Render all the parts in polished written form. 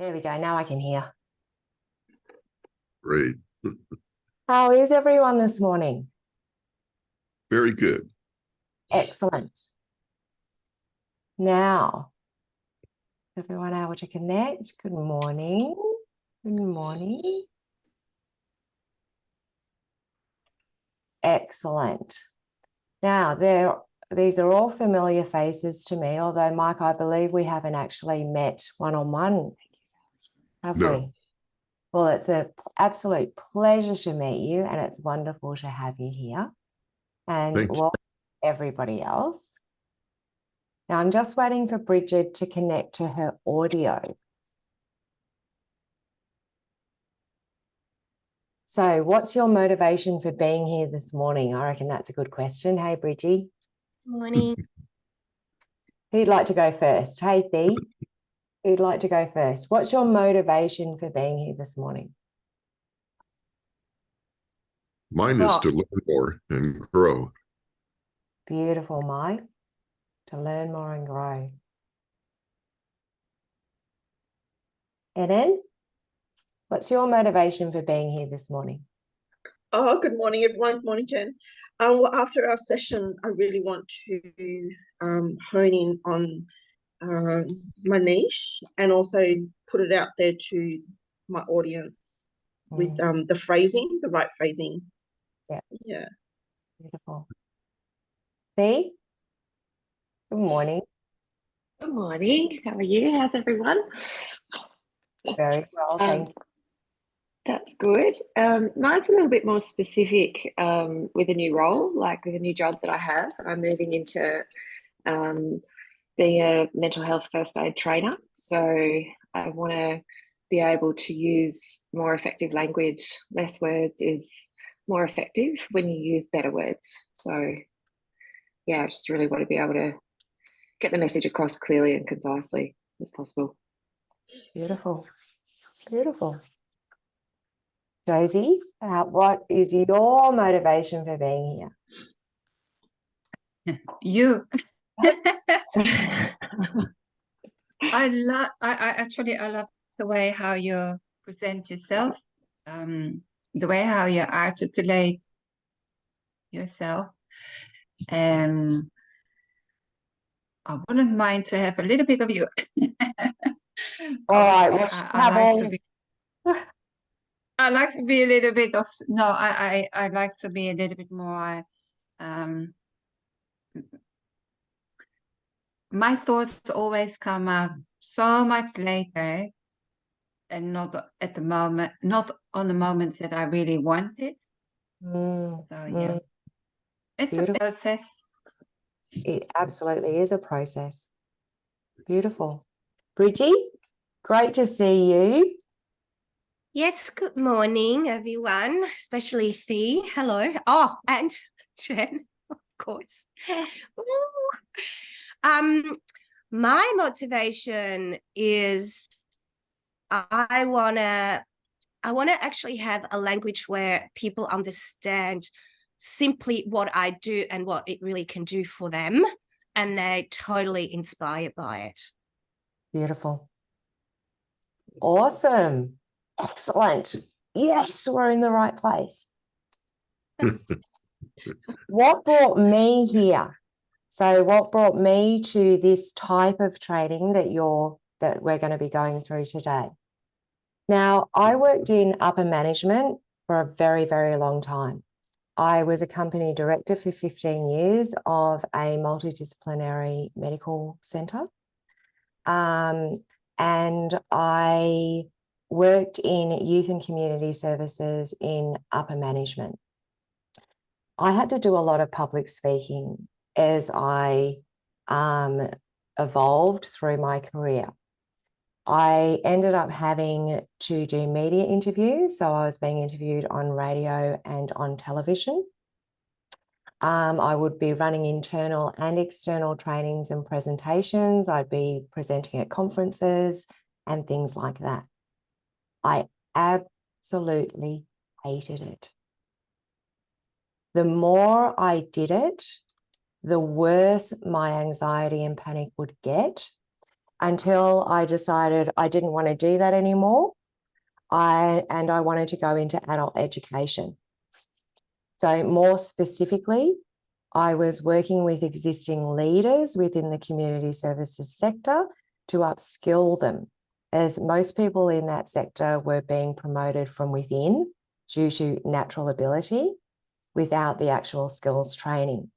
There we go. Now I can hear. Great. How is everyone this morning? Very good. Excellent. Now, everyone able to connect? Good morning. Good morning. Excellent. Now, these are all familiar faces to me, although, Mike, I believe we haven't actually met one-on-one, have No. we? Well, it's an absolute pleasure to meet you, and it's wonderful to have you here. And Thank you. welcome everybody else. Now, I'm just waiting for Bridget to connect to her audio. So what's your motivation for being here this morning? I reckon that's a good question. Hey, Bridgie. Good morning. Who'd like to go first? Hey, Thee. Who'd like to go first? What's your motivation for being here this morning? Mine is to learn more and grow. Beautiful, Mike. To learn more and grow. Eden, what's your motivation for being here this morning? Oh, good morning, everyone. Good morning, Jen. Well, after our session, I really want to hone in on my niche and also put it out there to my audience with the phrasing, the right phrasing. Yeah. Beautiful. Thee? Good morning. Good morning. How are you? How's everyone? Very well, thank you. That's good. Mine's a little bit more specific with a new role, like with a new job that I have. I'm moving into being a mental health first aid trainer. So I want to be able to use more effective language. Less words is more effective when you use better words. So yeah, I just really want to be able to get the message across clearly and concisely as possible. Beautiful. Beautiful. Josie, what is your motivation for being here? You. I love the way how you present yourself, the way how you articulate yourself. And I wouldn't mind to have a little bit of you. All right, well, I like to be a little bit of I like to be a little bit more my thoughts always come out so much later and not at the moment, not on the moment that I really want it. So yeah, it's beautiful. A process. It absolutely is a process. Beautiful. Bridgie, great to see you. Yes, good morning, everyone, especially Thee. Hello. Oh, and Jen, of course. My motivation is I wanna actually have a language where people understand simply what I do and what it really can do for them, and they're totally inspired by it. Beautiful. Awesome. Excellent. Yes, we're in the right place. What brought me here? So what brought me to this type of training that we're going to be going through today? Now, I worked in upper management for a very, very long time. I was a company director for 15 years of a multidisciplinary medical centre. And I worked in youth and community services in upper management. I had to do a lot of public speaking as I evolved through my career. I ended up having to do media interviews, so I was being interviewed on radio and on television. I would be running internal and external trainings and presentations. I'd be presenting at conferences and things like that. I absolutely hated it. The more I did it, the worse my anxiety and panic would get. until I decided I didn't want to do that anymore. I wanted to go into adult education. So more specifically, I was working with existing leaders within the community services sector to upskill them, as most people in that sector were being promoted from within due to natural ability without the actual skills training.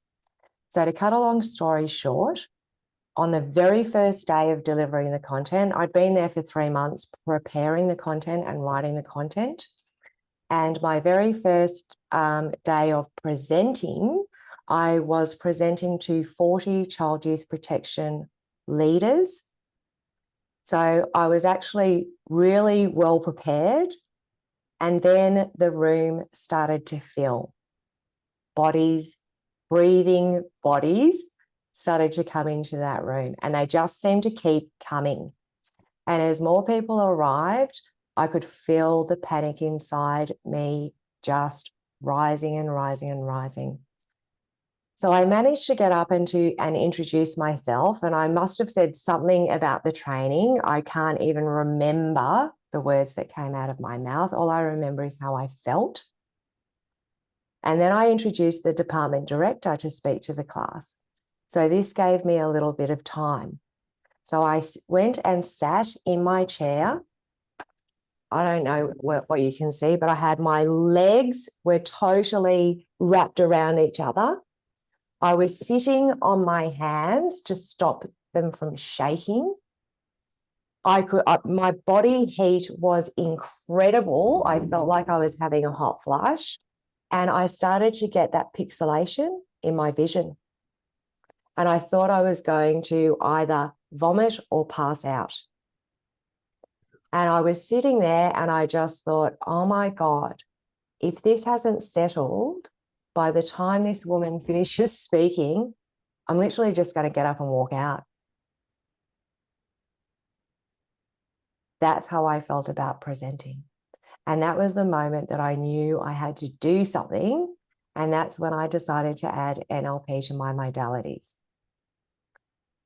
So to cut a long story short, on the very first day of delivering the content, I'd been there for 3 months preparing the content and writing the content. And my very first day of presenting, I was presenting to 40 child youth protection leaders. So I was actually really well prepared. And then the room started to fill. Bodies, breathing bodies started to come into that room, and they just seemed to keep coming. And as more people arrived, I could feel the panic inside me just rising and rising and rising. So I managed to get up and introduce myself, and I must have said something about the training. I can't even remember the words that came out of my mouth. All I remember is how I felt. And then I introduced the department director to speak to the class. So this gave me a little bit of time. So I went and sat in my chair. I don't know what you can see, but I had my legs were totally wrapped around each other. I was sitting on my hands to stop them from shaking. My body heat was incredible. I felt like I was having a hot flush, and I started to get that pixelation in my vision. And I thought I was going to either vomit or pass out. And I was sitting there and I just thought, oh my God, if this hasn't settled by the time this woman finishes speaking, I'm literally just going to get up and walk out. That's how I felt about presenting. And that was the moment that I knew I had to do something. And that's when I decided to add NLP to my modalities.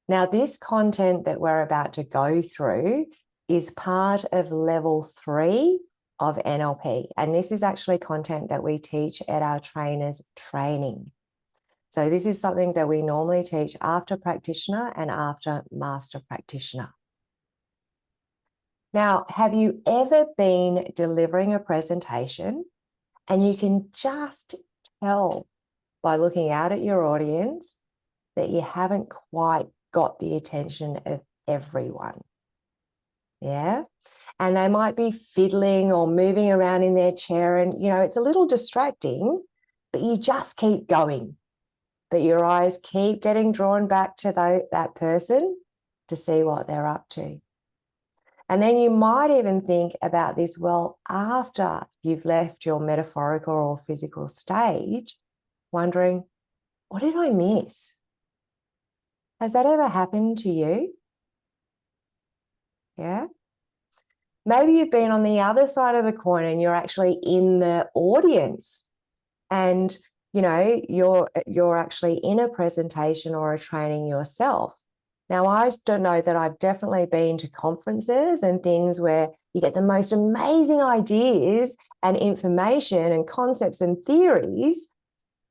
Now, this content that we're about to go through is part of level 3 of NLP. And this is actually content that we teach at our trainers training. So this is something that we normally teach after practitioner and after master practitioner. Now, have you ever been delivering a presentation and you can just tell by looking out at your audience that you haven't quite got the attention of everyone? Yeah. And they might be fiddling or moving around in their chair, and, it's a little distracting, but you just keep going. But your eyes keep getting drawn back to that person to see what they're up to. And then you might even think about this, well, after you've left your metaphorical or physical stage, wondering, what did I miss? Has that ever happened to you? Yeah. Maybe you've been on the other side of the coin and you're actually in the audience, and you're actually in a presentation or a training yourself. Now, I don't know that I've definitely been to conferences and things where you get the most amazing ideas and information and concepts and theories.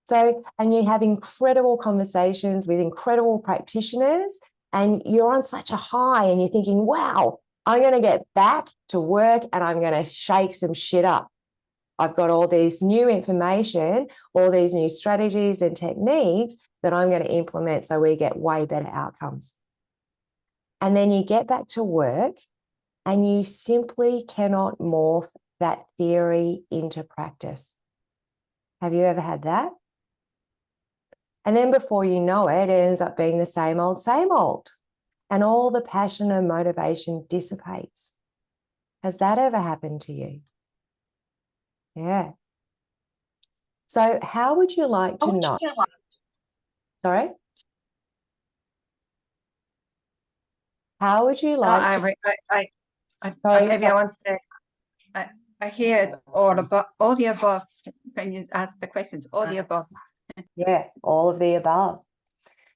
So, and you have incredible conversations with incredible practitioners, and you're on such a high and you're thinking, wow, I'm going to get back to work and I'm going to shake some shit up. I've got all this new information, all these new strategies and techniques that I'm going to implement so we get way better outcomes. And then you get back to work and you simply cannot morph that theory into practice. Have you ever had that? And then before you know it, it ends up being the same old, and all the passion and motivation dissipates. Has that ever happened to you? Yeah. So how would you like to know? Sorry? How would you like to? Maybe I want to say, I hear all the above. When you ask the questions, all the above. Yeah, all of the above.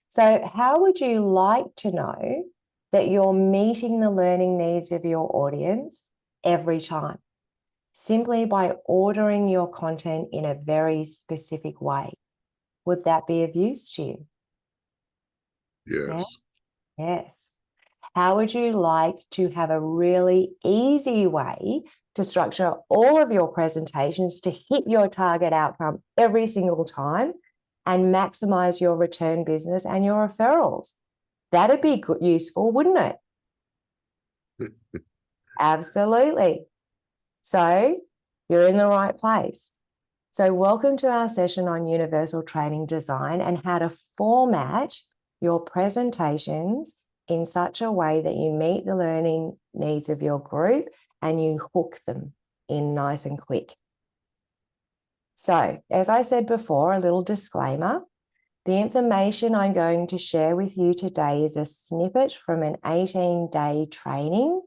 So how would you like to know that you're meeting the learning needs of your audience every time, simply by ordering your content in a very specific way. Would that be of use to you? Yes. Yes. How would you like to have a really easy way to structure all of your presentations to hit your target outcome every single time and maximize your return business and your referrals? That'd be useful, wouldn't it? Absolutely. So you're in the right place. So welcome to our session on Universal Training Design and how to format your presentations in such a way that you meet the learning needs of your group and you hook them in nice and quick. So, as I said before, a little disclaimer. The information I'm going to share with you today is a snippet from an 18-day training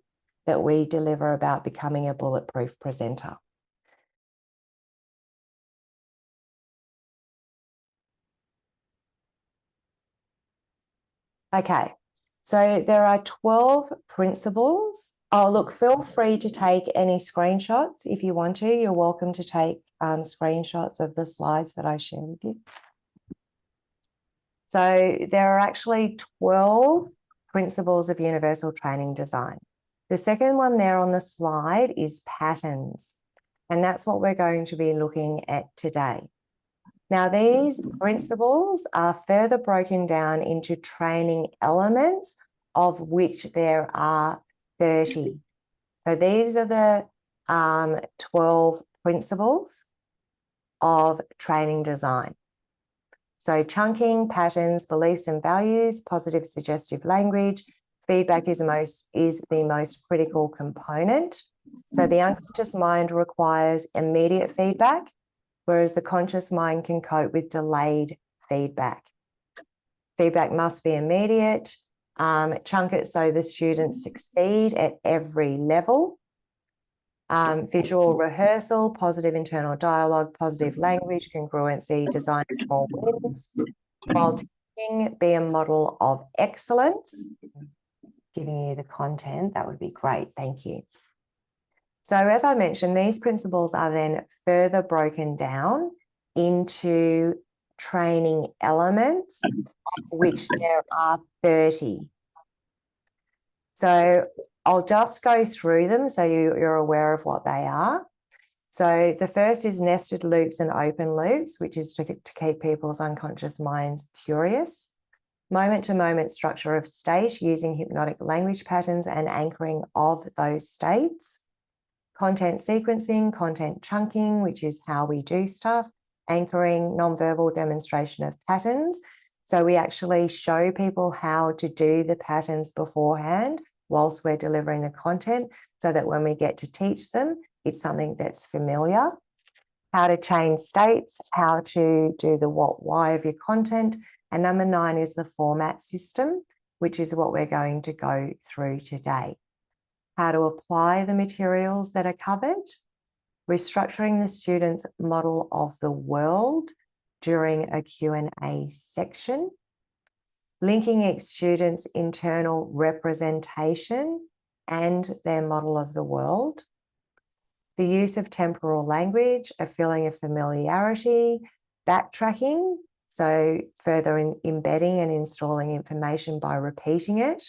that we deliver about becoming a bulletproof presenter. Okay, so there are 12 principles. Oh, look, feel free to take any screenshots if you want to. You're welcome to take screenshots of the slides that I share with you. So there are actually 12 principles of universal training design. The second one there on the slide is patterns, and that's what we're going to be looking at today. Now, these principles are further broken down into training elements, of which there are 30. So these are the 12 principles of training design. So chunking, patterns, beliefs and values, positive suggestive language, feedback is the most critical component. So the unconscious mind requires immediate feedback, whereas the conscious mind can cope with delayed feedback. Feedback must be immediate. Chunk it so the students succeed at every level. Visual rehearsal, positive internal dialogue, positive language, congruency, design small wins. While teaching, be a model of excellence. Giving you the content, that would be great. Thank you. So as I mentioned, these principles are then further broken down into training elements, of which there are 30. So I'll just go through them so you're aware of what they are. So the first is nested loops and open loops, which is to keep people's unconscious minds curious. Moment-to-moment structure of state using hypnotic language patterns and anchoring of those states. Content sequencing, content chunking, which is how we do stuff, anchoring, nonverbal demonstration of patterns. So we actually show people how to do the patterns beforehand whilst we're delivering the content, so that when we get to teach them, it's something that's familiar. How to change states, how to do the what, why of your content. And number 9 is the format system, which is what we're going to go through today. How to apply the materials that are covered, restructuring the student's model of the world during a Q&A section, linking each student's internal representation and their model of the world, the use of temporal language, a feeling of familiarity, backtracking, so further embedding and installing information by repeating it,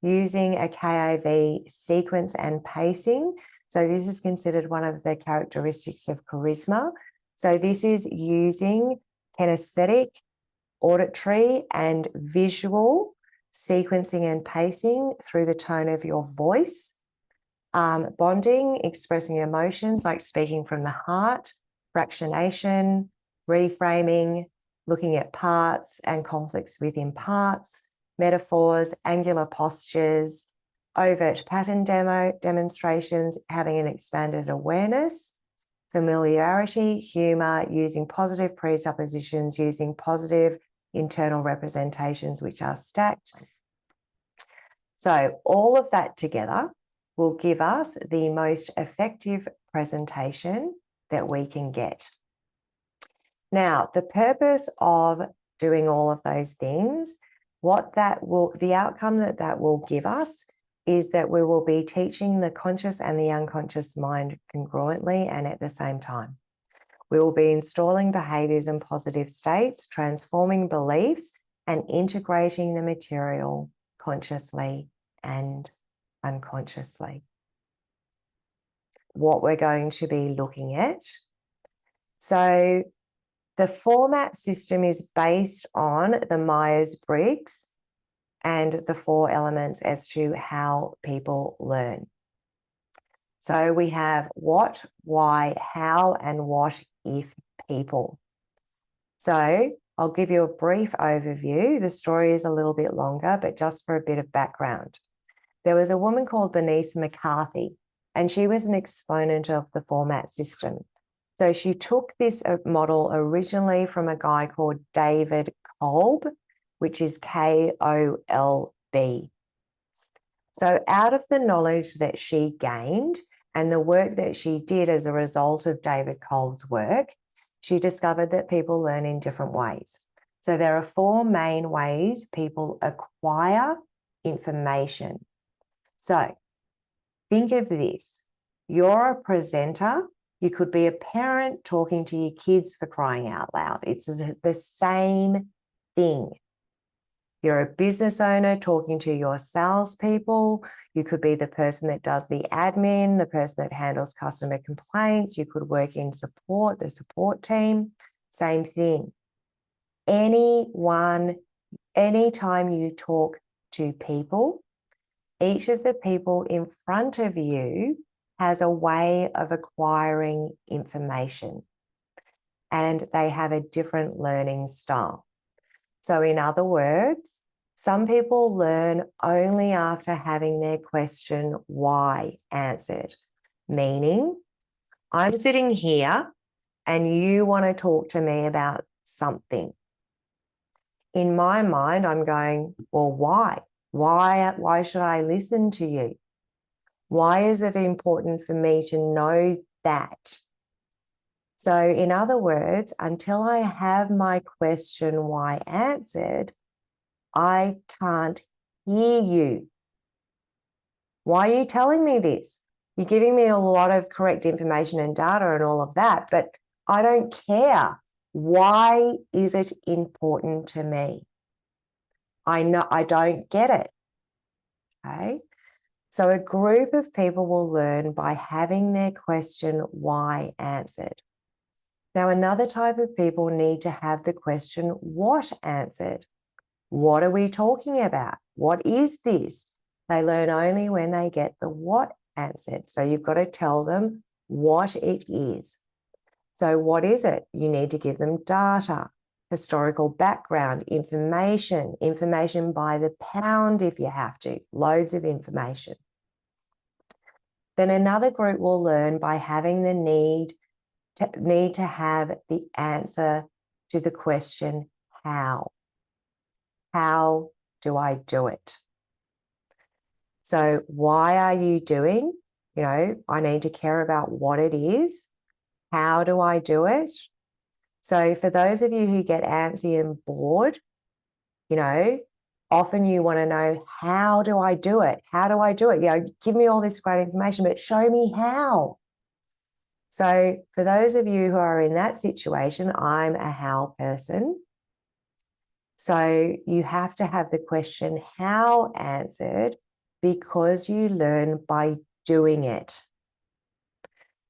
using a KIV sequence and pacing. So this is considered one of the characteristics of charisma. So this is using kinesthetic, auditory and visual sequencing and pacing through the tone of your voice. Bonding, expressing emotions like speaking from the heart, fractionation, reframing, looking at parts and conflicts within parts, metaphors, angular postures, overt pattern demonstrations, having an expanded awareness, familiarity, humor, using positive presuppositions, using positive internal representations, which are stacked. So all of that together will give us the most effective presentation that we can get. Now, the purpose of doing all of those things the outcome that will give us is that we will be teaching the conscious and the unconscious mind congruently and at the same time. We will be installing behaviors and positive states, transforming beliefs, and integrating the material consciously and unconsciously. What we're going to be looking at. So the format system is based on the Myers-Briggs and the 4 elements as to how people learn. So we have what, why, how, and what if people. So I'll give you a brief overview. The story is a little bit longer, but just for a bit of background. There was a woman called Bernice McCarthy, and she was an exponent of the format system. So she took this model originally from a guy called David Kolb, which is K-O-L-B. So out of the knowledge that she gained and the work that she did as a result of David Kolb's work, she discovered that people learn in different ways. So there are 4 main ways people acquire information. So think of this. You're a presenter. You could be a parent talking to your kids, for crying out loud. It's the same thing. You're a business owner talking to your salespeople. You could be the person that does the admin, the person that handles customer complaints. You could work in support, the support team. Same thing. Anytime you talk to people, each of the people in front of you has a way of acquiring information, and they have a different learning style. So in other words, some people learn only after having their question why answered, meaning I'm sitting here and you want to talk to me about something. In my mind, I'm going, well, why? Why should I listen to you? Why is it important for me to know that? So in other words, until I have my question why answered, I can't hear you. Why are you telling me this? You're giving me a lot of correct information and data and all of that, but I don't care. Why is it important to me? I don't get it. Okay. So a group of people will learn by having their question why answered. Now, another type of people need to have the question what answered. What are we talking about? What is this? They learn only when they get the what answered. So you've got to tell them what it is. So what is it? You need to give them data, historical background, information by the pound if you have to, loads of information. Then another group will learn by having the need to have the answer to the question how. How do I do it? So why are you doing? I need to care about what it is. How do I do it? So for those of you who get antsy and bored, often you want to know, how do I do it? How do I do it? Give me all this great information, but show me how. So for those of you who are in that situation, I'm a how person. So you have to have the question how answered because you learn by doing it.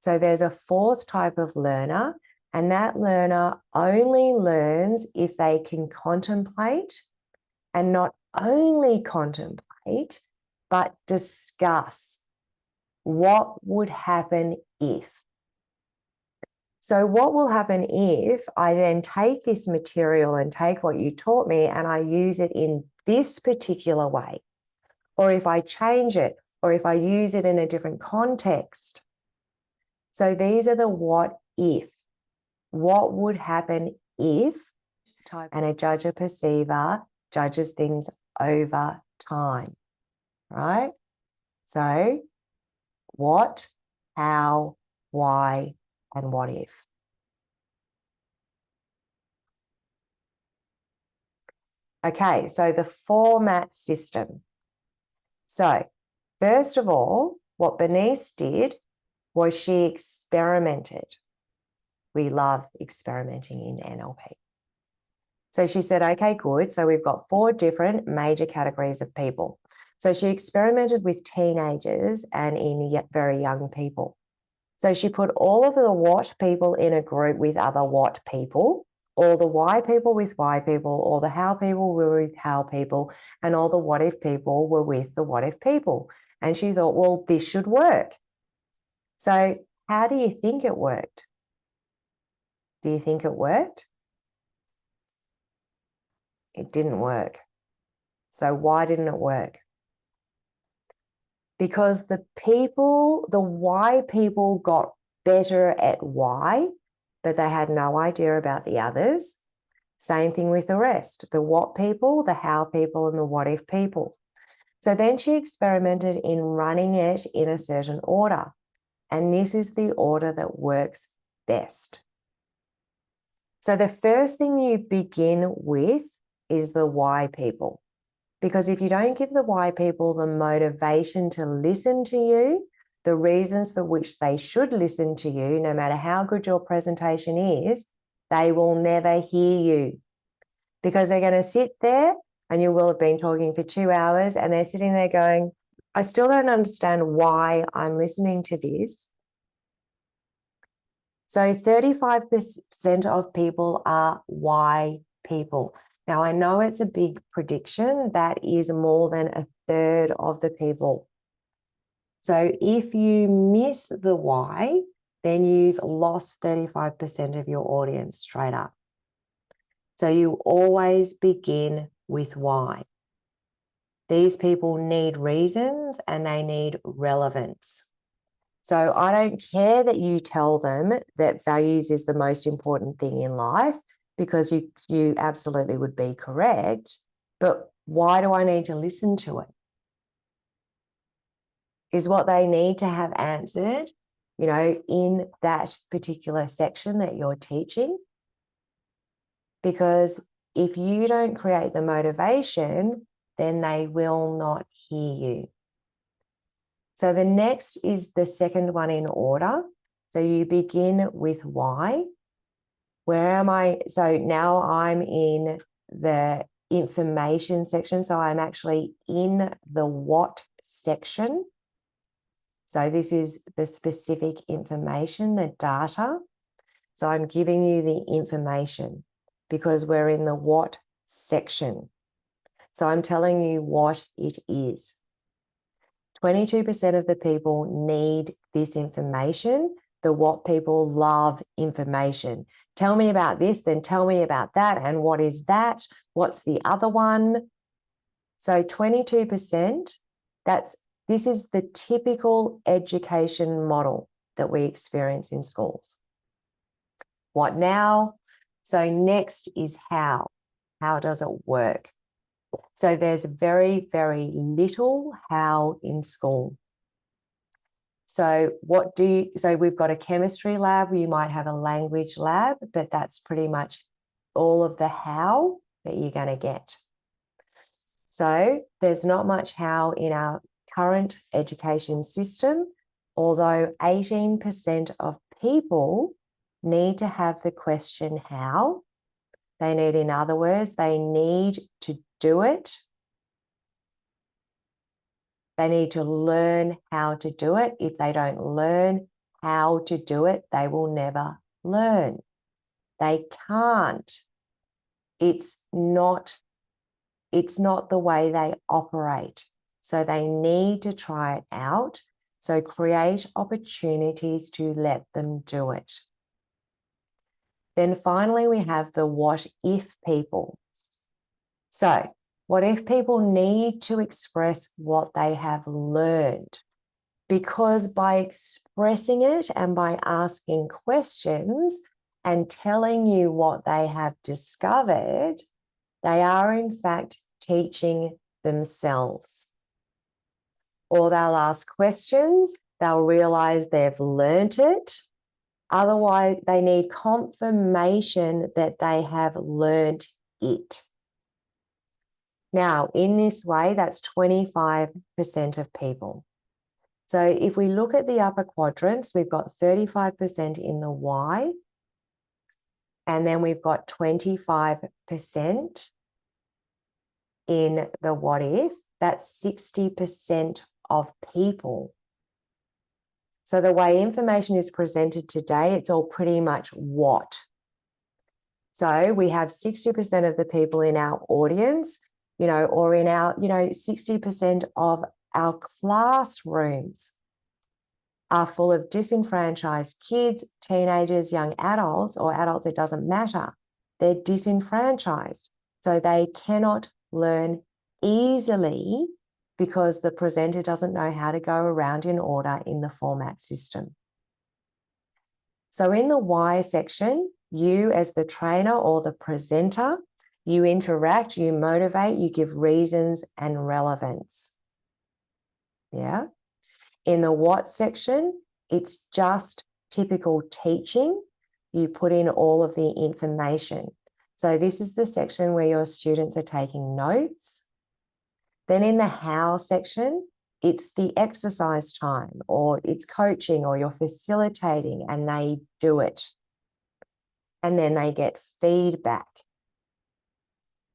So there's a 4th type of learner, and that learner only learns if they can contemplate, and not only contemplate, but discuss what would happen if. So what will happen if I then take this material and take what you taught me and I use it in this particular way, or if I change it, or if I use it in a different context? So these are the what if. What would happen if, and a judge, a perceiver, judges things over time, right? So what, how, why, and what if. Okay, so the format system. So first of all, what Bernice did was she experimented. We love experimenting in NLP. So she said, okay, good. So we've got 4 different major categories of people. So she experimented with teenagers and in very young people. So she put all of the what people in a group with other what people, all the why people with why people, all the how people were with how people, and all the what if people were with the what if people. And she thought, well, this should work. So how do you think it worked? Do you think it worked? It didn't work. So why didn't it work? Because the why people got better at why, but they had no idea about the others. Same thing with the rest, the what people, the how people, and the what if people. So then she experimented in running it in a certain order. And this is the order that works best. So the first thing you begin with is the why people. Because if you don't give the why people the motivation to listen to you, the reasons for which they should listen to you, no matter how good your presentation is, they will never hear you. Because they're going to sit there and you will have been talking for 2 hours and they're sitting there going, I still don't understand why I'm listening to this. So 35% of people are why people. Now, I know it's a big prediction. That is more than 1/3 of the people. So if you miss the why, then you've lost 35% of your audience straight up. So you always begin with why. These people need reasons and they need relevance. So I don't care that you tell them that values is the most important thing in life, because you absolutely would be correct. But why do I need to listen to it? Is what they need to have answered, in that particular section that you're teaching. Because if you don't create the motivation, then they will not hear you. So the next is the second one in order. So you begin with why. Where am I? So now I'm in the information section. So I'm actually in the what section. So this is the specific information, the data. So I'm giving you the information because we're in the what section. So I'm telling you what it is. 22% of the people need this information. The what people love information. Tell me about this, then tell me about that. And what is that? What's the other one? So 22%, this is the typical education model that we experience in schools. What now? So next is how. How does it work? So there's very, very little how in school. So we've got a chemistry lab, you might have a language lab, but that's pretty much all of the how that you're going to get. So there's not much how in our current education system, although 18% of people need to have the question how. They need, in other words, they need to do it. They need to learn how to do it. If they don't learn how to do it, they will never learn. They can't. It's not the way they operate. So they need to try it out. So create opportunities to let them do it. Then finally, we have the what if people. So what if people need to express what they have learned? Because by expressing it and by asking questions and telling you what they have discovered, they are in fact teaching themselves. Or they'll ask questions, they'll realize they've learnt it. Otherwise, they need confirmation that they have learnt it. Now, in this way, that's 25% of people. So if we look at the upper quadrants, we've got 35% in the why, and then we've got 25% in the what if. That's 60% of people. So the way information is presented today, it's all pretty much what. So we have 60% of the people in our audience, or in our, 60% of our classrooms are full of disenfranchised kids, teenagers, young adults, or adults, it doesn't matter. They're disenfranchised. So they cannot learn easily because the presenter doesn't know how to go around in order in the format system. So in the why section, you as the trainer or the presenter, you interact, you motivate, you give reasons and relevance. Yeah. In the what section, it's just typical teaching. You put in all of the information. So this is the section where your students are taking notes. Then in the how section, it's the exercise time, or it's coaching, or you're facilitating and they do it. And then they get feedback.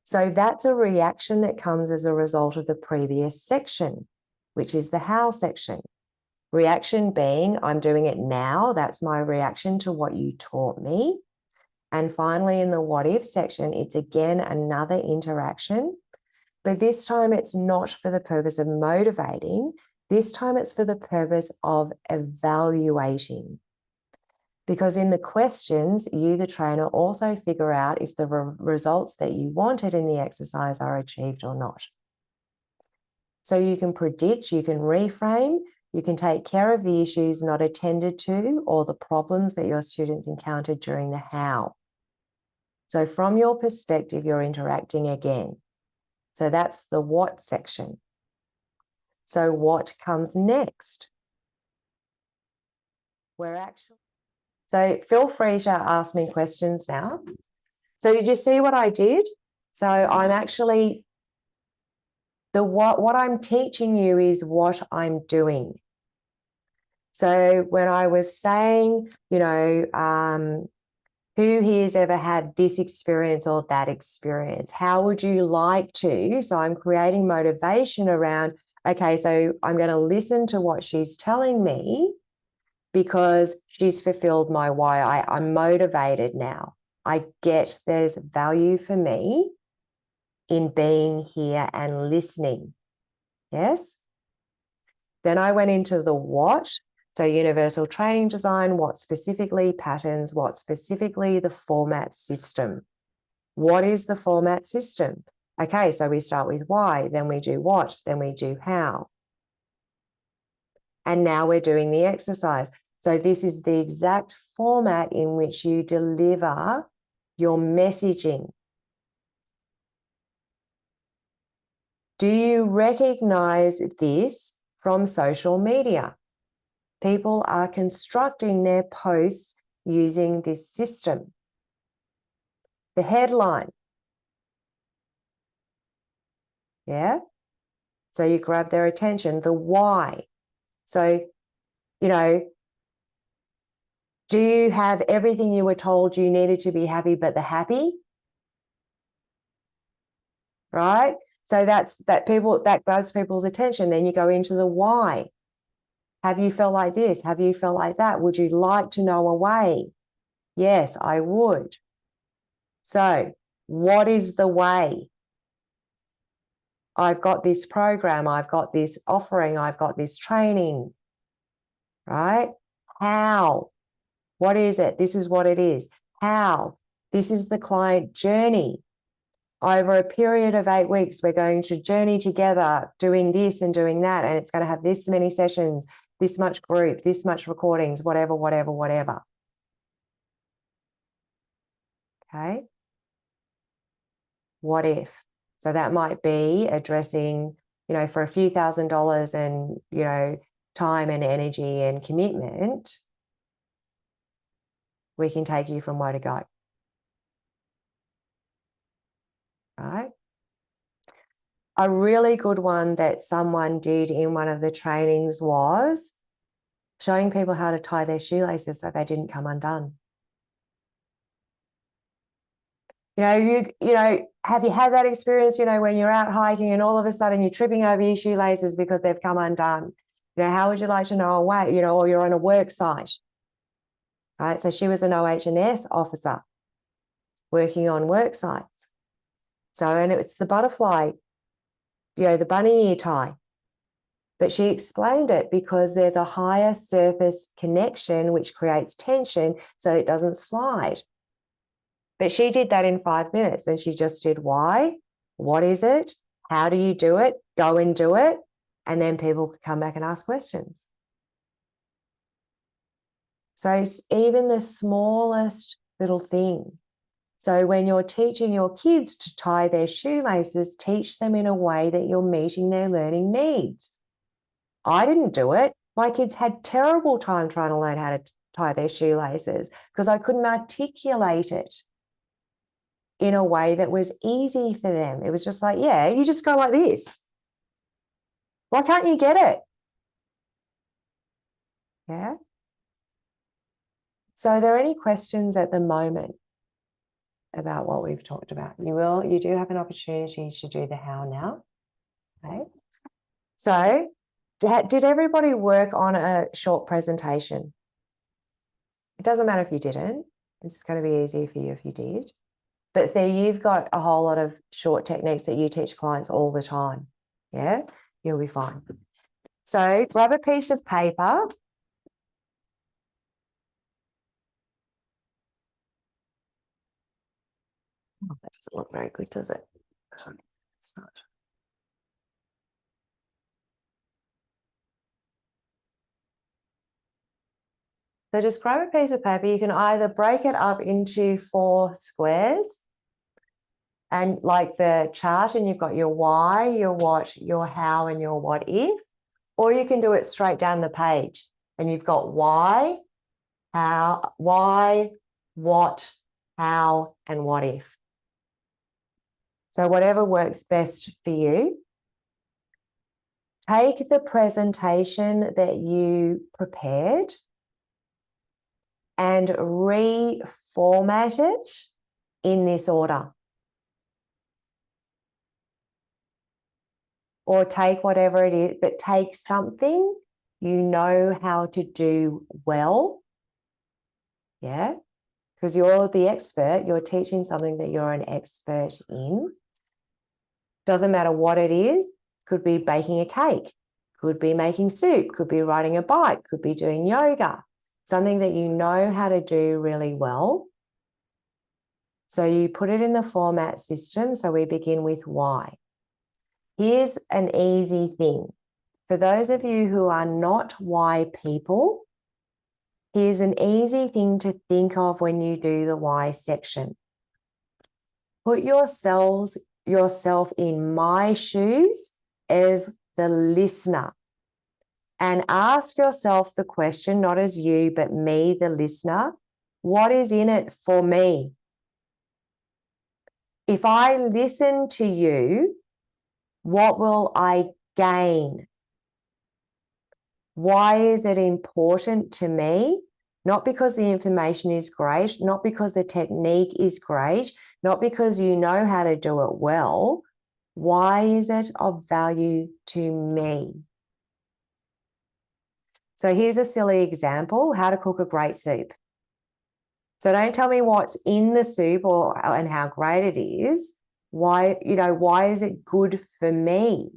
So that's a reaction that comes as a result of the previous section, which is the how section. Reaction being, I'm doing it now. That's my reaction to what you taught me. And finally, in the what if section, it's again another interaction, but this time it's not for the purpose of motivating. This time it's for the purpose of evaluating. Because in the questions, you, the trainer, also figure out if the results that you wanted in the exercise are achieved or not. So you can predict, you can reframe, you can take care of the issues not attended to or the problems that your students encountered during the how. So from your perspective, you're interacting again. So that's the what section. So what comes next? So feel free to ask me questions now. So did you see what I did? So I'm actually, what I'm teaching you is what I'm doing. So when I was saying, who here's ever had this experience or that experience? How would you like to? So I'm creating motivation around, okay, so I'm going to listen to what she's telling me because she's fulfilled my why. I'm motivated now. I get there's value for me in being here and listening. Yes? Then I went into the what. So universal training design, what specifically patterns, what specifically the format system. What is the format system? Okay, so we start with why, then we do what, then we do how. And now we're doing the exercise. So this is the exact format in which you deliver your messaging. Do you recognize this from social media? People are constructing their posts using this system. The headline. Yeah. So you grab their attention. The why. So, do you have everything you were told you needed to be happy, but the happy? Right? So that grabs people's attention. Then you go into the why. Have you felt like this? Have you felt like that? Would you like to know a way? Yes, I would. So what is the way? I've got this program. I've got this offering. I've got this training. Right? How? What is it? This is what it is. How? This is the client journey. Over a period of 8 weeks, we're going to journey together doing this and doing that. And it's going to have this many sessions, this much group, this much recordings, whatever. Okay. What if? So that might be addressing, for a few $1,000s and, time and energy and commitment, we can take you from where to go. Right? A really good one that someone did in one of the trainings was showing people how to tie their shoelaces so they didn't come undone. Have you had that experience, when you're out hiking and all of a sudden you're tripping over your shoelaces because they've come undone? How would you like to know a way, or you're on a work site, right? So she was an OH&S officer working on work sites. So, and it's the butterfly, the bunny ear tie. But she explained it because there's a higher surface connection which creates tension so it doesn't slide. But she did that in 5 minutes, and she just did why, what is it, how do you do it, go and do it, and then people could come back and ask questions. So even the smallest little thing. So when you're teaching your kids to tie their shoelaces, teach them in a way that you're meeting their learning needs. I didn't do it. My kids had terrible time trying to learn how to tie their shoelaces because I couldn't articulate it in a way that was easy for them. It was just like, yeah, you just go like this. Why can't you get it? Yeah. So are there any questions at the moment about what we've talked about? You do have an opportunity to do the how now. Okay. So did everybody work on a short presentation? It doesn't matter if you didn't. It's going to be easier for you if you did. But there you've got a whole lot of short techniques that you teach clients all the time. Yeah, you'll be fine. So grab a piece of paper. Oh, that doesn't look very good, does it? It's not. So just grab a piece of paper. You can either break it up into 4 squares, and like the chart, and you've got your why, your what, your how, and your what if, or you can do it straight down the page, and you've got why, how, why, what, how, and what if. So whatever works best for you. Take the presentation that you prepared and reformat it in this order. Or take whatever it is, but take something you know how to do well. Yeah, because you're the expert. You're teaching something that you're an expert in. Doesn't matter what it is. Could be baking a cake, could be making soup, could be riding a bike, could be doing yoga. Something that you know how to do really well. So you put it in the format system. So we begin with why. Here's an easy thing. For those of you who are not why people, here's an easy thing to think of when you do the why section. Put yourself in my shoes as the listener, and ask yourself the question, not as you, but me, the listener, what is in it for me? If I listen to you, what will I gain? Why is it important to me? Not because the information is great, not because the technique is great, not because you know how to do it well. Why is it of value to me? So here's a silly example, how to cook a great soup. So don't tell me what's in the soup and how great it is. Why is it good for me?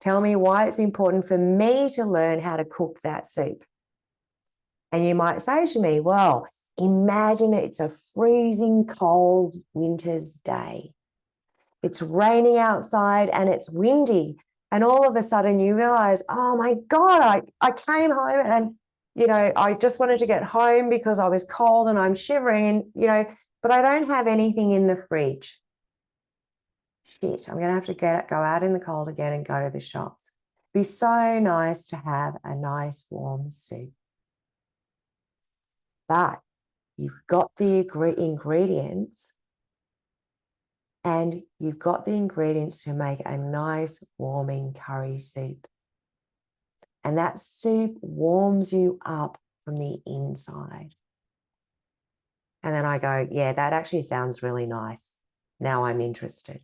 Tell me why it's important for me to learn how to cook that soup. And you might say to me, well, imagine it's a freezing cold winter's day. It's raining outside and it's windy. And all of a sudden you realize, oh my God, I came home and, I just wanted to get home because I was cold and I'm shivering, but I don't have anything in the fridge. Shit, I'm going to have to go out in the cold again and go to the shops. It'd be so nice to have a nice warm soup. But you've got the ingredients and you've got the ingredients to make a nice warming curry soup. And that soup warms you up from the inside. And then I go, yeah, that actually sounds really nice. Now I'm interested.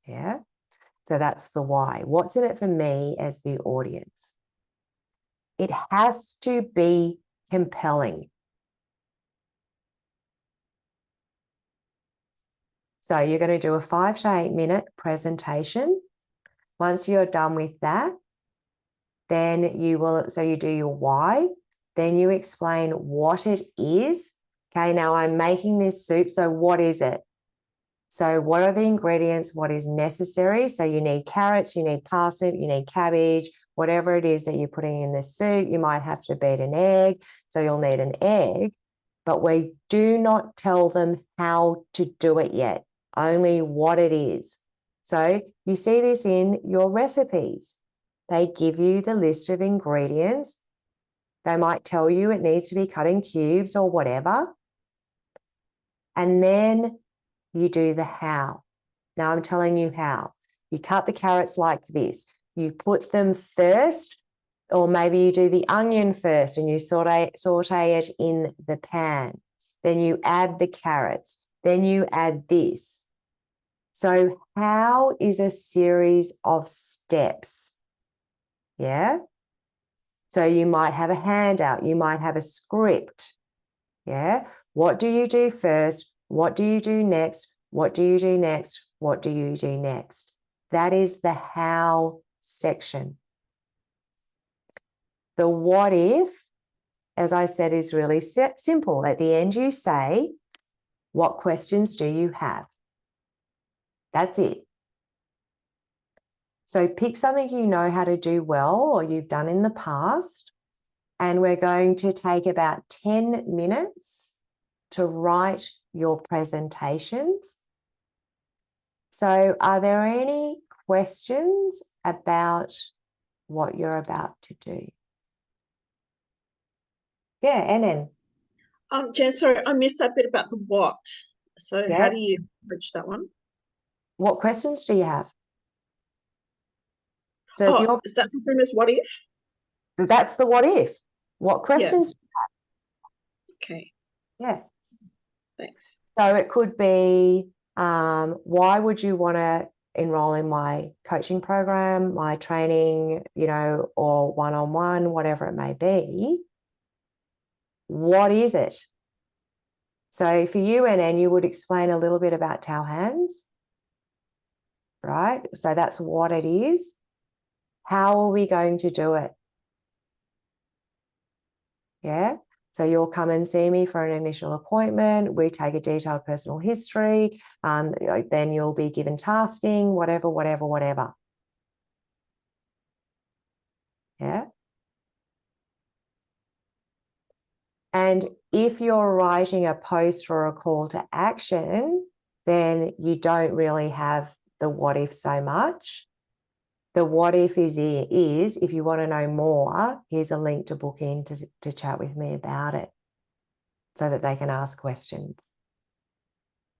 Yeah. So that's the why. What's in it for me as the audience? It has to be compelling. So you're going to do a 5 to 8 minute presentation. Once you're done with that, then you will, so you do your why, then you explain what it is. Okay, now I'm making this soup, so what is it? So what are the ingredients? What is necessary? So you need carrots, you need parsnip, you need cabbage, whatever it is that you're putting in this soup. You might have to beat an egg, so you'll need an egg, but we do not tell them how to do it yet, only what it is. So you see this in your recipes. They give you the list of ingredients. They might tell you it needs to be cut in cubes or whatever. And then you do the how. Now I'm telling you how. You cut the carrots like this. You put them first, or maybe you do the onion first and you saute it in the pan. Then you add the carrots. Then you add this. So how is a series of steps. Yeah. So you might have a handout. You might have a script. Yeah. What do you do first? What do you do next? What do you do next? What do you do next? That is the how section. The what if, as I said, is really simple. At the end, you say, what questions do you have? That's it. So pick something you know how to do well or you've done in the past, and we're going to take about 10 minutes to write your presentations. So are there any questions about what you're about to do? Yeah, Enan. Jen, sorry, I missed that bit about the what. So Yeah. how do you approach that one? What questions do you have? So if you're, Is that the same as what if? that's the what if. What questions? Okay, Yeah. thanks. So it could be, why would you want to enroll in my coaching program, my training, you know, or one-on-one, whatever it may be? What is it? So for you, Enan, you would explain a little bit about Tao Hands, right? So that's what it is. How are we going to do it? Yeah. So you'll come and see me for an initial appointment. We take a detailed personal history. Then you'll be given tasking, whatever. Yeah. And if you're writing a post or a call to action, then you don't really have the what if so much. The what if is if you want to know more, here's a link to book in to chat with me about it so that they can ask questions.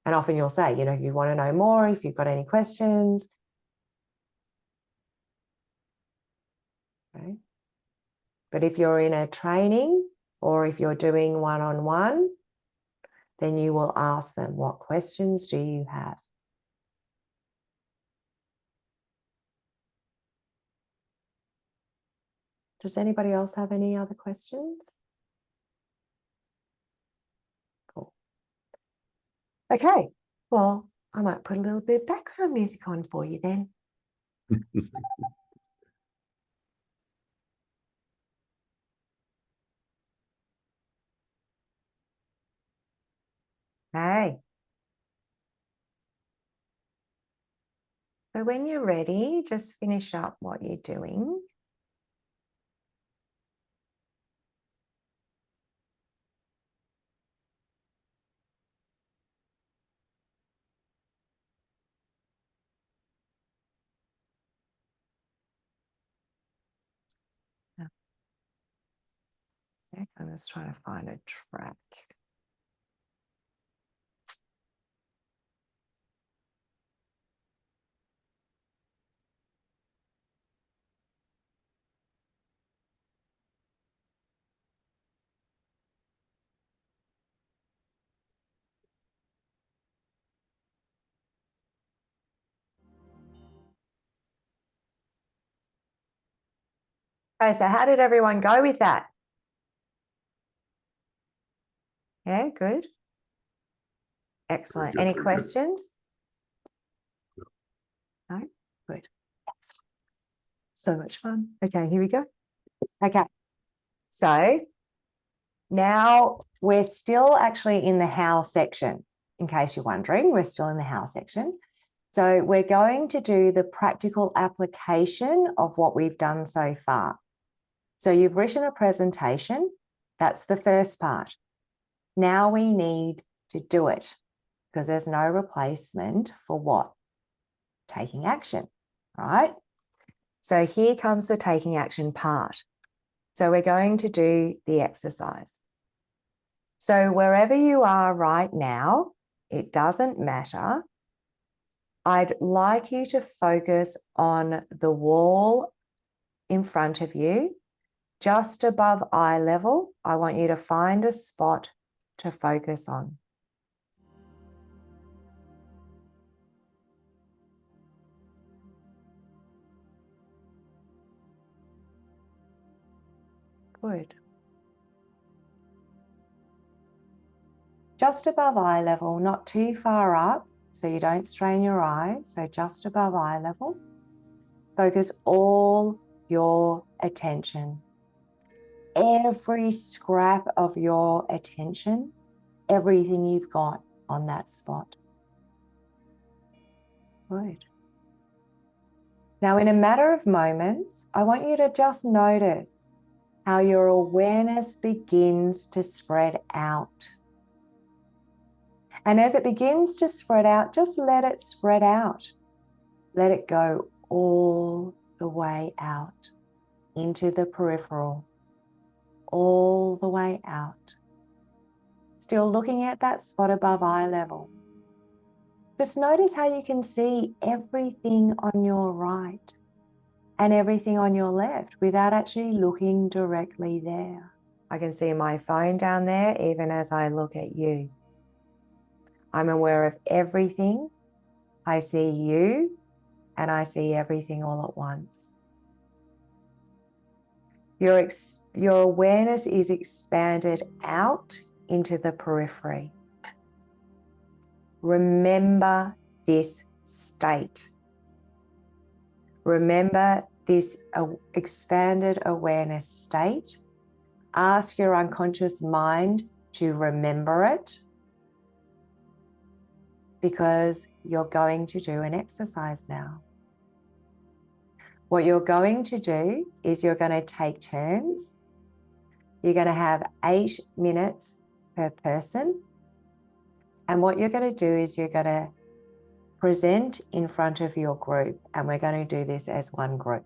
And often you'll say, you know, you want to know more, if you've got any questions. Okay. But if you're in a training or if you're doing one-on-one, then you will ask them, what questions do you have? Does anybody else have any other questions? Cool. Okay, well, I might put a little bit of background music on for you then. Okay. So when you're ready, just finish up what you're doing. I'm just trying to find a track. Okay, so how did everyone go with that? Yeah, good. Excellent. good, Any very good. questions? No? Good. Excellent. So much fun. Okay, here we go. Okay. So now we're still actually in the how section. In case you're wondering, we're still in the how section. So we're going to do the practical application of what we've done so far. So you've written a presentation. That's the first part. Now we need to do it because there's no replacement for what? Taking action, right? So here comes the taking action part. So we're going to do the exercise. So wherever you are right now, it doesn't matter. I'd like you to focus on the wall in front of you, just above eye level. I want you to find a spot to focus on. Good. Just above eye level, not too far up, so you don't strain your eyes. So just above eye level, focus all your attention, every scrap of your attention, everything you've got on that spot. Good. Now, in a matter of moments, I want you to just notice how your awareness begins to spread out. And as it begins to spread out, just let it spread out. Let it go all the way out into the peripheral, all the way out. Still looking at that spot above eye level. Just notice how you can see everything on your right and everything on your left without actually looking directly there. I can see my phone down there even as I look at you. I'm aware of everything. I see you and I see everything all at once. Your awareness is expanded out into the periphery. Remember this state. Remember this expanded awareness state. Ask your unconscious mind to remember it, because you're going to do an exercise now. What you're going to do is you're going to take turns. You're going to have 8 minutes per person. And what you're going to do is you're going to present in front of your group, and we're going to do this as one group.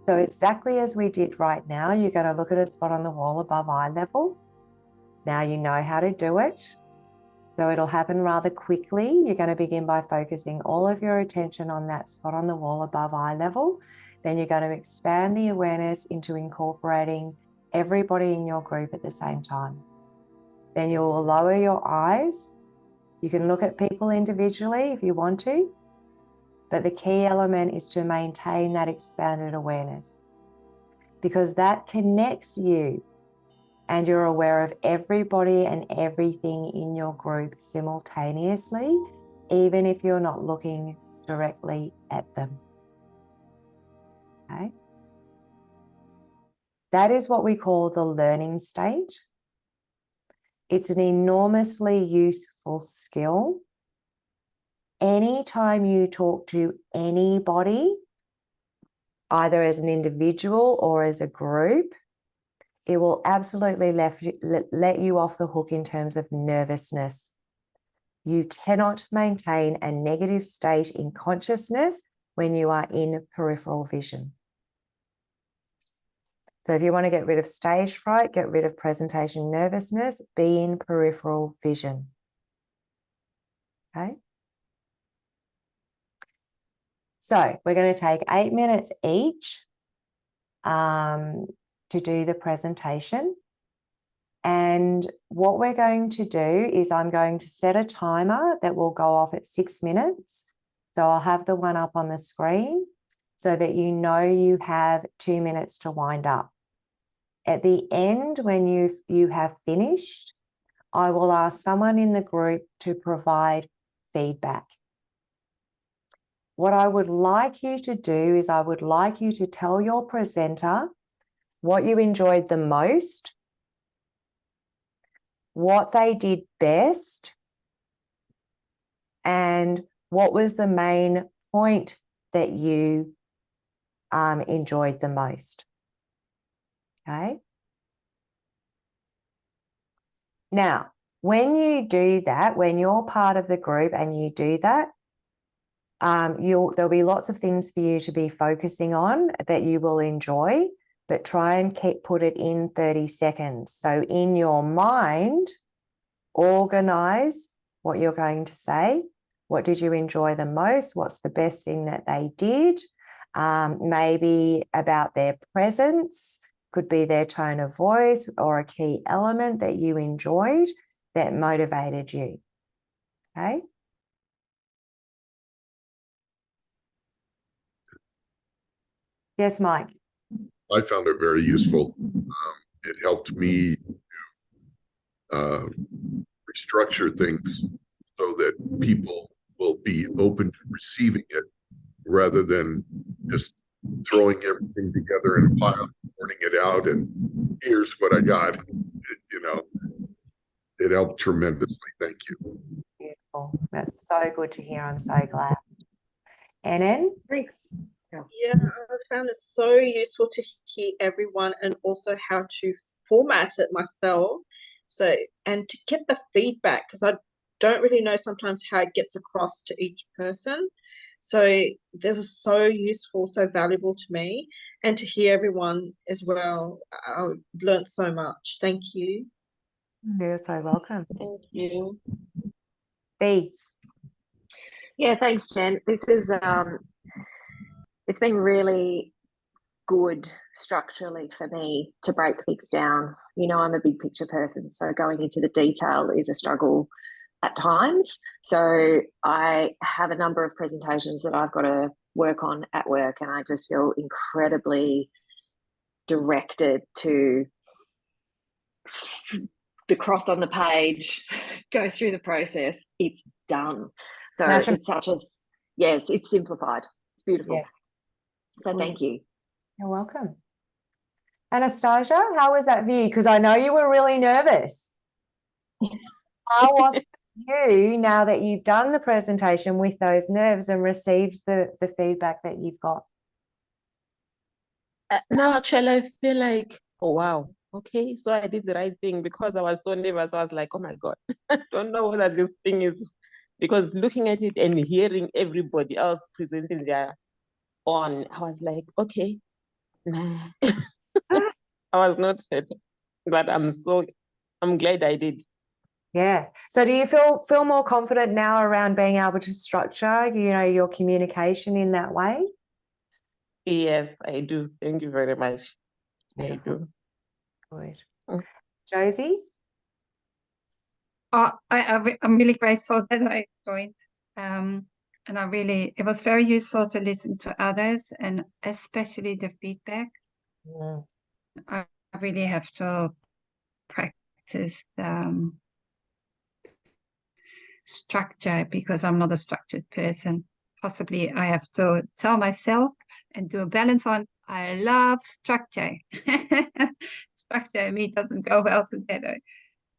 So exactly as we did right now, you're going to look at a spot on the wall above eye level. Now you know how to do it. So it'll happen rather quickly. You're going to begin by focusing all of your attention on that spot on the wall above eye level. Then you're going to expand the awareness into incorporating everybody in your group at the same time. Then you'll lower your eyes. You can look at people individually if you want to, but the key element is to maintain that expanded awareness, because that connects you and you're aware of everybody and everything in your group simultaneously, even if you're not looking directly at them. Okay? That is what we call the learning state. It's an enormously useful skill. Anytime you talk to anybody, either as an individual or as a group, it will absolutely let you off the hook in terms of nervousness. You cannot maintain a negative state in consciousness when you are in peripheral vision. So if you want to get rid of stage fright, get rid of presentation nervousness, be in peripheral vision. Okay? So we're going to take 8 minutes each to do the presentation. And what we're going to do is I'm going to set a timer that will go off at 6 minutes. So I'll have the one up on the screen. so that you know you have 2 minutes to wind up. At the end, when you have finished, I will ask someone in the group to provide feedback. What I would like you to do is I would like you to tell your presenter what you enjoyed the most, what they did best, and what was the main point that you enjoyed the most. Okay. Now, when you do that, when you're part of the group and you do that, there'll be lots of things for you to be focusing on that you will enjoy, but try and put it in 30 seconds. So in your mind, organize what you're going to say. What did you enjoy the most? What's the best thing that they did? Maybe about their presence, could be their tone of voice or a key element that you enjoyed that motivated you. Okay. Yes, Mike. I found it very useful. It helped me restructure things so that people will be open to receiving it rather than just throwing everything together in a pile, pouring it out, and here's what I got. It helped tremendously. Thank you. Beautiful. That's so good to hear. I'm so glad. Annan? Thanks. Yeah, I found it so useful to hear everyone and also how to format it myself. So, and to get the feedback, because I don't really know sometimes how it gets across to each person. So this is so useful, so valuable to me, and to hear everyone as well. I learned so much. Thank you. You're so welcome. Thank you. B. Yeah, thanks, Jen. This is it's been really good structurally for me to break things down. I'm a big picture person, so going into the detail is a struggle at times. So I have a number of presentations that I've got to work on at work, and I just feel incredibly directed to the cross on the page, go through the process, it's done. So it's such a, it's simplified. It's beautiful. Yeah. So thank you. You're welcome. Anastasia, how was that for you? Because I know you were really nervous. How was it for you now that you've done the presentation with those nerves and received the feedback that you've got? Now, actually, I feel like, oh, wow. Okay, so I did the right thing, because I was so nervous. I was like, oh my God, I don't know whether this thing is, because looking at it and hearing everybody else presenting their own, I was like, okay, nah. I was not certain, but I'm glad I did. Yeah. So do you feel more confident now around being able to structure, your communication in that way? Yes, I do. Thank you very much. Beautiful. I do. Good. Mm. Josie? I'm really grateful that I joined. And it was very useful to listen to others, and especially the feedback. Mm. I really have to practice structure, because I'm not a structured person. Possibly I have to tell myself and do a balance on, I love structure. Structure and me doesn't go well together.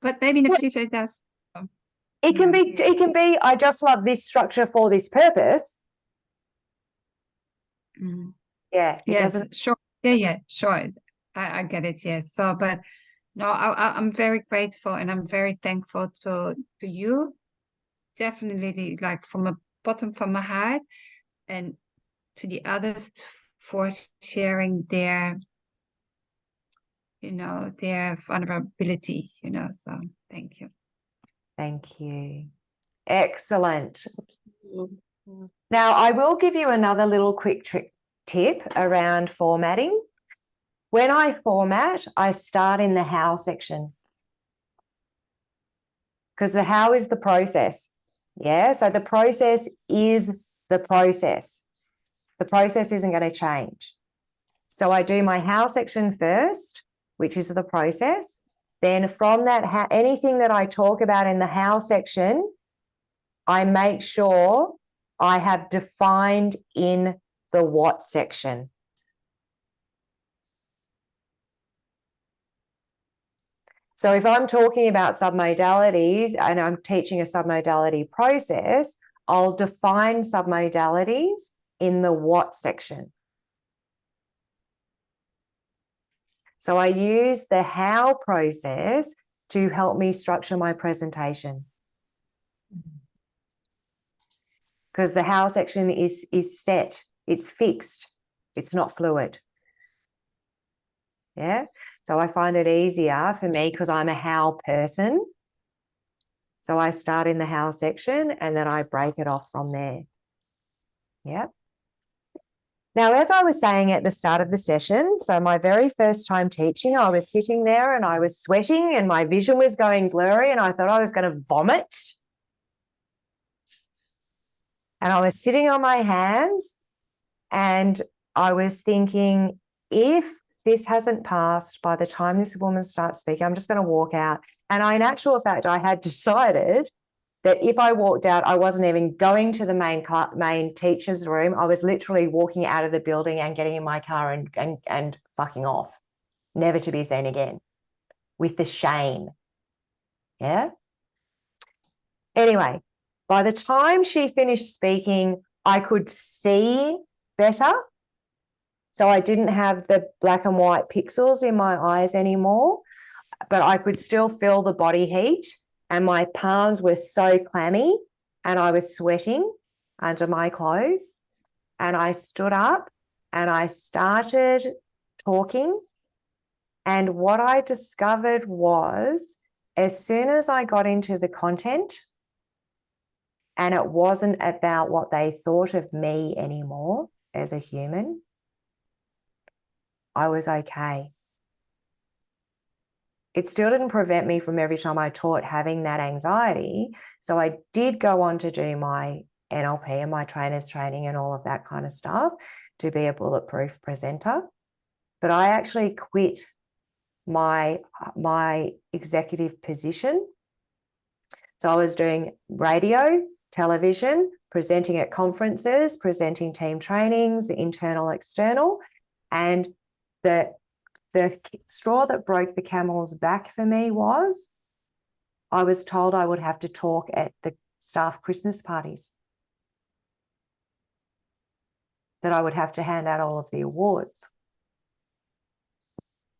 But maybe in the future it does. It can be, I just love this structure for this purpose. Mm. Yeah. It doesn't. Sure. Yeah, sure. I get it. Yes. So, but no, I'm very grateful, and I'm very thankful to you. Definitely, like from the bottom of my heart, and to the others for sharing their vulnerability, so thank you. Thank you. Excellent. Now, I will give you another little quick tip around formatting. When I format, I start in the how section, because the how is the process. Yeah, so the process is the process. The process isn't going to change. So I do my how section first, which is the process. Then from that, anything that I talk about in the how section, I make sure I have defined in the what section. So if I'm talking about submodalities and I'm teaching a submodality process, I'll define submodalities in the what section. So I use the how process to help me structure my presentation. Because the how section is set, it's fixed, it's not fluid. Yeah, so I find it easier for me because I'm a how person. So I start in the how section and then I break it off from there. Yeah. Now, as I was saying at the start of the session, so my very first time teaching, I was sitting there and I was sweating and my vision was going blurry and I thought I was going to vomit. And I was sitting on my hands and I was thinking, if this hasn't passed by the time this woman starts speaking, I'm just going to walk out. And in actual fact, I had decided that if I walked out, I wasn't even going to the main teacher's room. I was literally walking out of the building and getting in my car and fucking off, never to be seen again, with the shame. Yeah. Anyway, by the time she finished speaking, I could see better. So I didn't have the black and white pixels in my eyes anymore, but I could still feel the body heat. And my palms were so clammy and I was sweating under my clothes. And I stood up and I started talking. And what I discovered was, as soon as I got into the content, and it wasn't about what they thought of me anymore as a human, I was okay. It still didn't prevent me from every time I taught having that anxiety. So I did go on to do my NLP and my trainer's training and all of that kind of stuff to be a bulletproof presenter. But I actually quit my executive position. So I was doing radio, television, presenting at conferences, presenting team trainings, internal, external, and the straw that broke the camel's back for me was I was told I would have to talk at the staff Christmas parties, that I would have to hand out all of the awards.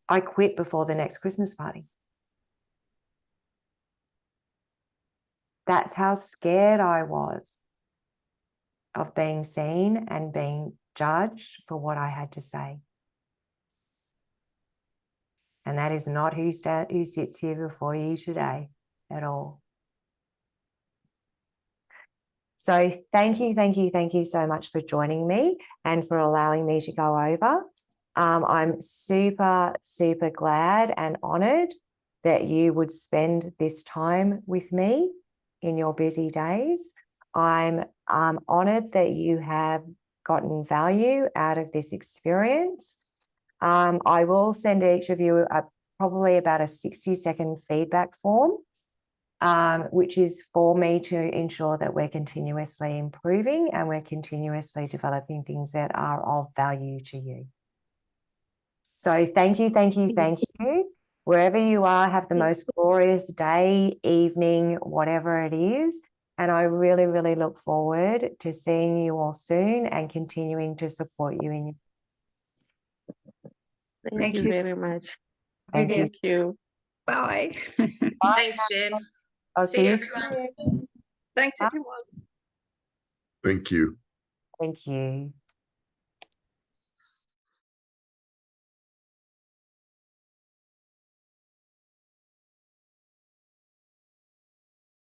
I quit before the next Christmas party. That's how scared I was of being seen and being judged for what I had to say. And that is not who sits here before you today at all. So thank you so much for joining me and for allowing me to go over. I'm super, super glad and honoured that you would spend this time with me in your busy days. I'm honoured that you have gotten value out of this experience. I will send each of you probably about a 60-second feedback form, which is for me to ensure that we're continuously improving and we're continuously developing things that are of value to you. So thank you. Wherever you are, have the most glorious day, evening, whatever it is. And I really, really look forward to seeing you all soon and continuing to support you in your. Thank you very much. Thank you. Thank you. Bye. Thanks, Jen. I'll See see you everyone. soon. Thanks, Bye. everyone. Thank you. Thank you.